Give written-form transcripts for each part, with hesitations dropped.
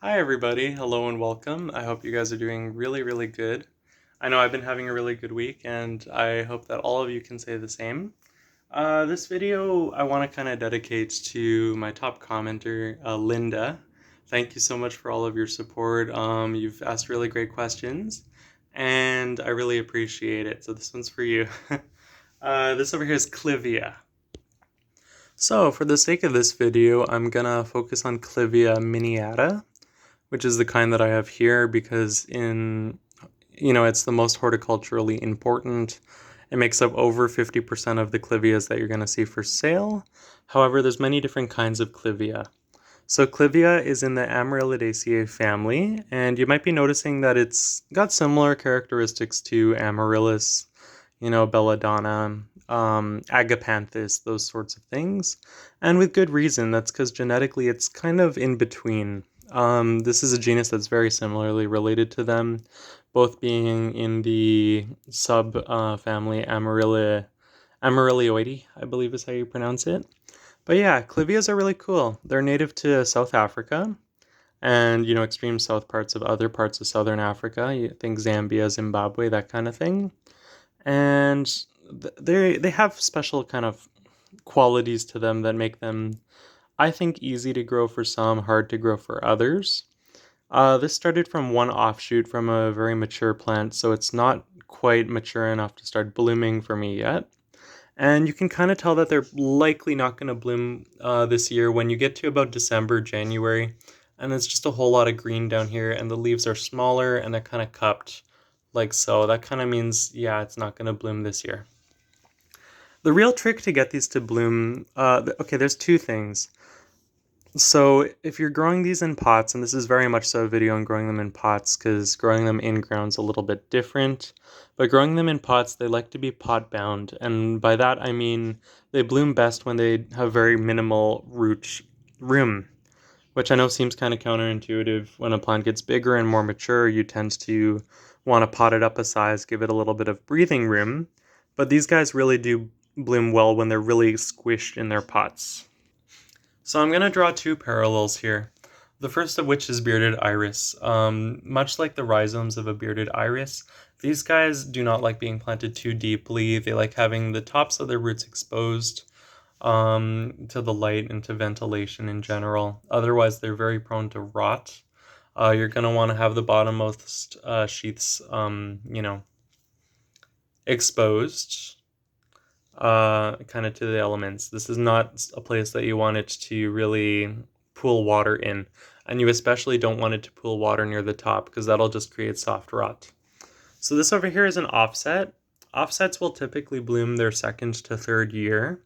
Hi, everybody. Hello and welcome. I hope you guys are doing really, really good. I know I've been having a really good week, and I hope that all of you can say the same. This video I want to kind of dedicate to my top commenter, Linda. Thank you so much for all of your support. You've asked really great questions, and I really appreciate it. So this one's for you. This over here is Clivia. So for the sake of this video, I'm gonna focus on Clivia miniata, which is the kind that I have here because it's the most horticulturally important. It makes up over 50% of the clivias that you're going to see for sale. However, there's many different kinds of clivia. So clivia is in the Amaryllidaceae family, and you might be noticing that it's got similar characteristics to Amaryllis, belladonna, agapanthus, those sorts of things. And with good reason. That's because genetically it's kind of in between. This is a genus that's very similarly related to them, both being in the sub family Amarylloideae, I believe is how you pronounce it. But yeah, clivias are really cool. They're native to South Africa and, extreme south parts of other parts of southern Africa. You think Zambia, Zimbabwe, that kind of thing. And they have special kind of qualities to them that make them, I think, easy to grow for some, hard to grow for others. This started from one offshoot from a very mature plant, so it's not quite mature enough to start blooming for me yet. And you can kind of tell that they're likely not going to bloom this year when you get to about December, January, and it's just a whole lot of green down here, and the leaves are smaller and they're kind of cupped like so. That kind of means, yeah, it's not going to bloom this year. The real trick to get these to bloom, okay, there's two things. So if you're growing these in pots, and this is very much so a video on growing them in pots because growing them in ground's a little bit different, but growing them in pots, they like to be pot bound, and by that I mean they bloom best when they have very minimal root room, which I know seems kind of counterintuitive. When a plant gets bigger and more mature, you tend to want to pot it up a size, give it a little bit of breathing room, but these guys really do bloom well when they're really squished in their pots. So I'm going to draw two parallels here. The first of which is bearded iris. Much like the rhizomes of a bearded iris, these guys do not like being planted too deeply. They like having the tops of their roots exposed to the light and to ventilation in general. Otherwise, they're very prone to rot. You're going to want to have the bottommost sheaths, exposed kind of to the elements. This is not a place that you want it to really pool water in. And you especially don't want it to pool water near the top because that'll just create soft rot. So this over here is an offset. Offsets will typically bloom their second to third year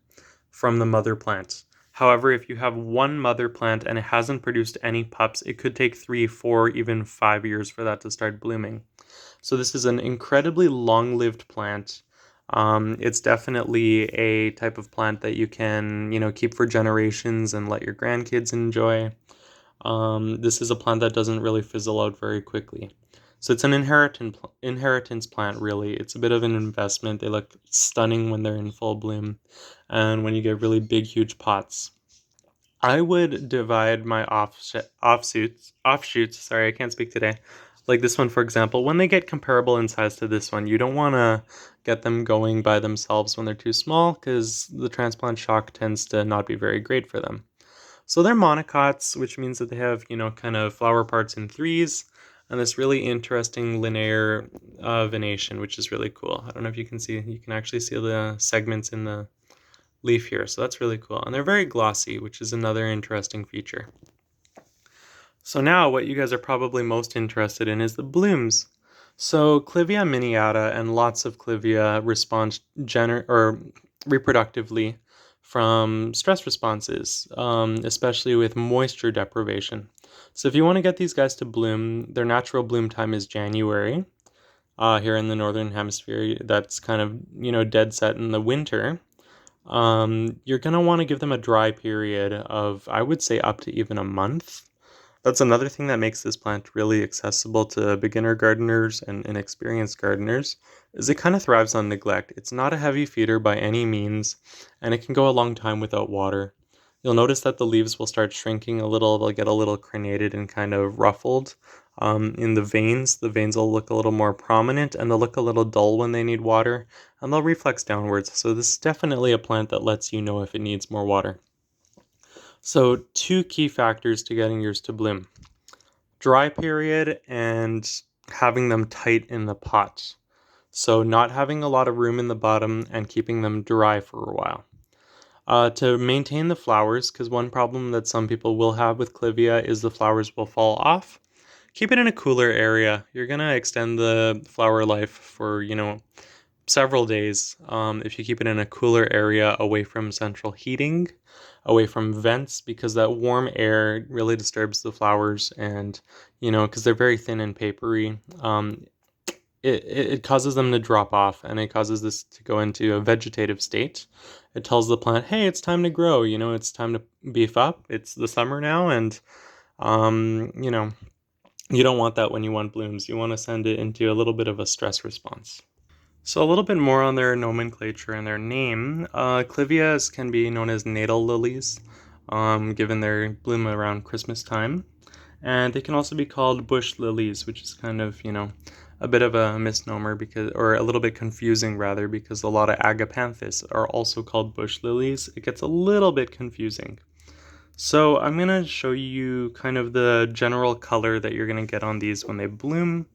from the mother plant. However, if you have one mother plant and it hasn't produced any pups, it could take 3, 4, even 5 years for that to start blooming. So this is an incredibly long-lived plant. It's definitely a type of plant that you can, keep for generations and let your grandkids enjoy. This is a plant that doesn't really fizzle out very quickly. So it's an inheritance plant, really. It's a bit of an investment. They look stunning when they're in full bloom and when you get really big, huge pots. I would divide my offshoots, sorry, I can't speak today. Like this one, for example, when they get comparable in size to this one, you don't want to get them going by themselves when they're too small because the transplant shock tends to not be very great for them. So they're monocots, which means that they have, kind of flower parts in threes and this really interesting linear venation, which is really cool. I don't know if you can see, you can actually see the segments in the leaf here, so that's really cool. And they're very glossy, which is another interesting feature. So now what you guys are probably most interested in is the blooms. So Clivia miniata and lots of Clivia respond reproductively from stress responses, especially with moisture deprivation. So if you want to get these guys to bloom, their natural bloom time is January. Here in the northern hemisphere, that's kind of, dead set in the winter. You're going to want to give them a dry period of, I would say, up to even a month. That's another thing that makes this plant really accessible to beginner gardeners and inexperienced gardeners, is it kind of thrives on neglect. It's not a heavy feeder by any means, and it can go a long time without water. You'll notice that the leaves will start shrinking a little, they'll get a little crenated and kind of ruffled. In the veins will look a little more prominent and they'll look a little dull when they need water, and they'll reflex downwards. So this is definitely a plant that lets you know if it needs more water. So two key factors to getting yours to bloom: dry period and having them tight in the pot. So not having a lot of room in the bottom and keeping them dry for a while. To maintain the flowers, because one problem that some people will have with Clivia is the flowers will fall off. Keep it in a cooler area. You're gonna extend the flower life for, several days, if you keep it in a cooler area away from central heating, away from vents, because that warm air really disturbs the flowers, and because they're very thin and papery, it causes them to drop off, and it causes this to go into a vegetative state. It tells the plant, hey, it's time to grow, it's time to beef up. It's the summer now, and um, you know, you don't want that when you want blooms. You want to send it into a little bit of a stress response. So a little bit more on their nomenclature and their name. Clivias can be known as natal lilies, given their bloom around Christmas time. And they can also be called bush lilies, which is kind of, a bit of a misnomer, because, or a little bit confusing rather, because a lot of agapanthus are also called bush lilies. It gets a little bit confusing. So I'm going to show you kind of the general color that you're going to get on these when they bloom,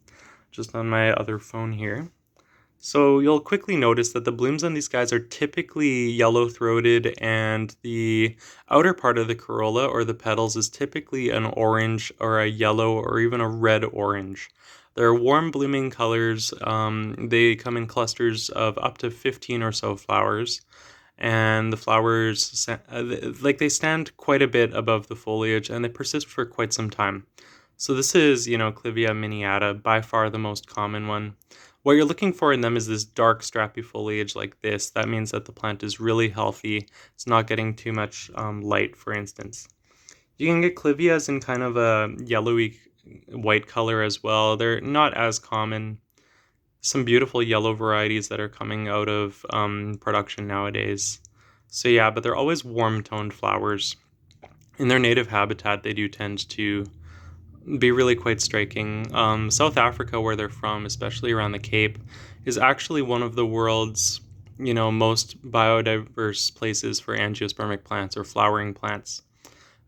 just on my other phone here. So you'll quickly notice that the blooms on these guys are typically yellow-throated, and the outer part of the corolla or the petals is typically an orange or a yellow or even a red-orange. They're warm blooming colors. They come in clusters of up to 15 or so flowers, and the flowers, they stand quite a bit above the foliage, and they persist for quite some time. So this is, Clivia miniata, by far the most common one. What you're looking for in them is this dark, strappy foliage like this. That means that the plant is really healthy. It's not getting too much light, for instance. You can get clivias in kind of a yellowy white color as well. They're not as common. Some beautiful yellow varieties that are coming out of production nowadays. So yeah, but they're always warm-toned flowers. In their native habitat, they do tend to be really quite striking. South Africa, where they're from, especially around the Cape, is actually one of the world's, most biodiverse places for angiospermic plants or flowering plants.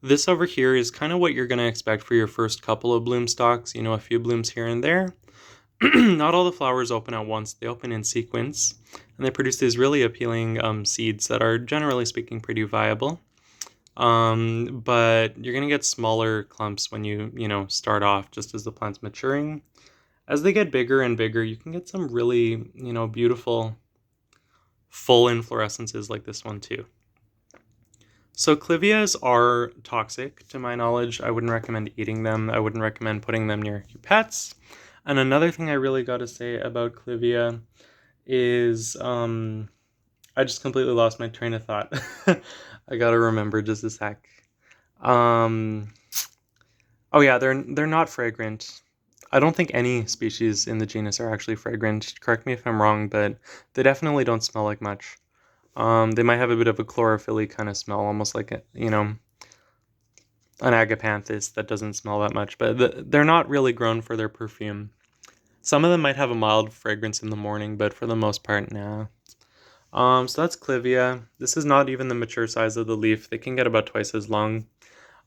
This over here is kind of what you're going to expect for your first couple of bloom stalks, a few blooms here and there. Not all the flowers open at once, they open in sequence, and they produce these really appealing seeds that are, generally speaking, pretty viable. But you're going to get smaller clumps when you start off, just as the plant's maturing. As they get bigger and bigger, you can get some really, beautiful full inflorescences like this one too. So clivias are toxic, to my knowledge. I wouldn't recommend eating them. I wouldn't recommend putting them near your pets. And another thing I really got to say about clivia is, I just completely lost my train of thought. I gotta remember just a sec. Um, oh yeah, they're not fragrant. I don't think any species in the genus are actually fragrant. Correct me if I'm wrong, but they definitely don't smell like much. They might have a bit of a chlorophyll kind of smell, almost like an agapanthus that doesn't smell that much. But they're not really grown for their perfume. Some of them might have a mild fragrance in the morning, but for the most part, nah. So that's Clivia. This is not even the mature size of the leaf. They can get about twice as long.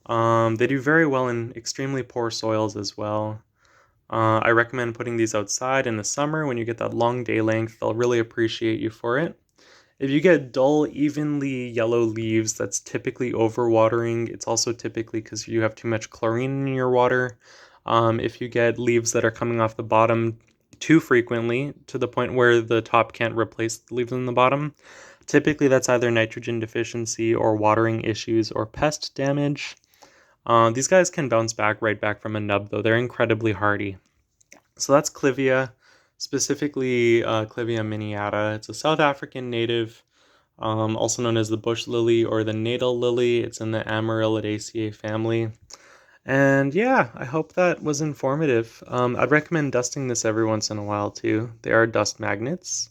They do very well in extremely poor soils as well. I recommend putting these outside in the summer when you get that long day length. They'll really appreciate you for it. If you get dull, evenly yellow leaves, that's typically overwatering. It's also typically because you have too much chlorine in your water. If you get leaves that are coming off the bottom too frequently, to the point where the top can't replace the leaves in the bottom, typically that's either nitrogen deficiency or watering issues or pest damage. These guys can bounce back right back from a nub, though. They're incredibly hardy. So that's Clivia, specifically Clivia miniata. It's a South African native, also known as the bush lily or the natal lily. It's in the Amaryllidaceae family. And yeah, I hope that was informative. I'd recommend dusting this every once in a while too. They are dust magnets.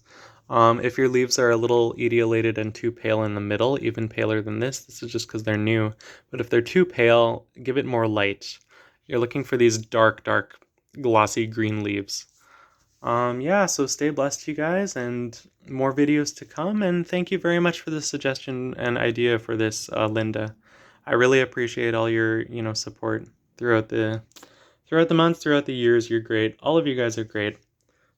If your leaves are a little etiolated and too pale in the middle, even paler than this is just because they're new. But if they're too pale, give it more light. You're looking for these dark, dark, glossy green leaves. Yeah, so stay blessed, you guys, and more videos to come. And thank you very much for the suggestion and idea for this, Linda. I really appreciate all your, support throughout the months, throughout the years. You're great. All of you guys are great.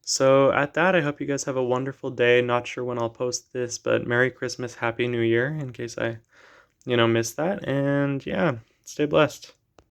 So at that, I hope you guys have a wonderful day. Not sure when I'll post this, but Merry Christmas, Happy New Year, in case I, missed that. And yeah, stay blessed.